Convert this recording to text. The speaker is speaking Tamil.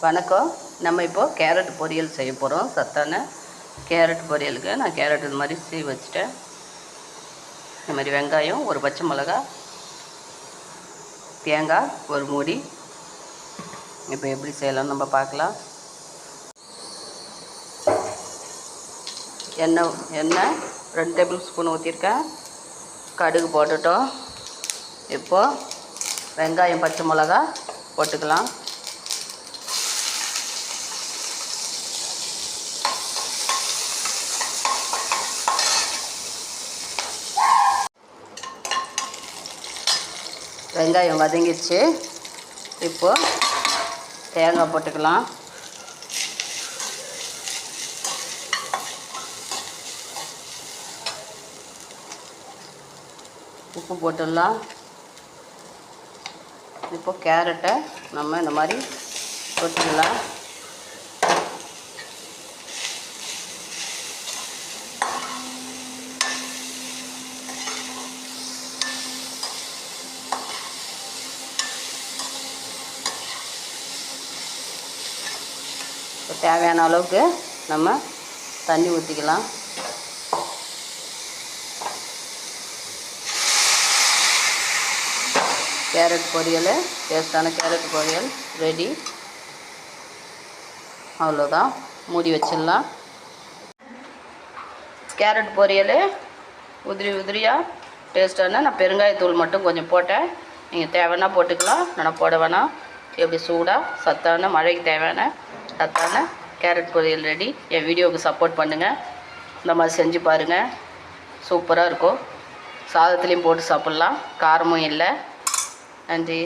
வணக்கம். நம்ம இப்போது கேரட் பொரியல் செய்ய போகிறோம். சத்தான கேரட் பொரியலுக்கு நான் கேரட் இது மாதிரி சீவி வச்சுட்டேன். இந்த மாதிரி வெங்காயம், ஒரு பச்சை மிளகா, தேங்காய் ஒரு மூடி. இப்போ எப்படி செய்யலாம்னு நம்ம பார்க்கலாம். எண்ணெய் 2 டேபிள் ஸ்பூன் ஊற்றிருக்கேன். கடுகு போட்டுட்டோம். இப்போது வெங்காயம், பச்சை மிளகா போட்டுக்கலாம். வெங்காயம் வதங்கிடுச்சு. இப்போது தேங்காய் போட்டுக்கலாம். உப்பு போட்டுடலாம். இப்போ கேரட்டை நம்ம இந்த மாதிரி போட்டுக்கலாம். தேவையான அளவுக்கு நம்ம தண்ணி ஊற்றிக்கலாம். கேரட் பொரியல், டேஸ்டான கேரட் பொரியல் ரெடி. அவ்வளோதான், மூடி வச்சிடலாம். கேரட் பொரியல் உதிரியாக டேஸ்டான நான் பெருங்காயத்தூள் மட்டும் கொஞ்சம் போட்டேன். நீங்கள் தேவைன்னா போட்டுக்கலாம், நான் போட வேணாம். எப்படி சூடாக சத்தான மழைக்கு தேவையான சத்தான கேரட் பொரியல் ரெடி. என் வீடியோவுக்கு சப்போர்ட் பண்ணுங்கள். இந்த மாதிரி செஞ்சு பாருங்கள், சூப்பராக இருக்கும். சாதத்துலேயும் போட்டு சாப்பிட்லாம், காரமும் இல்லை. நன்றி.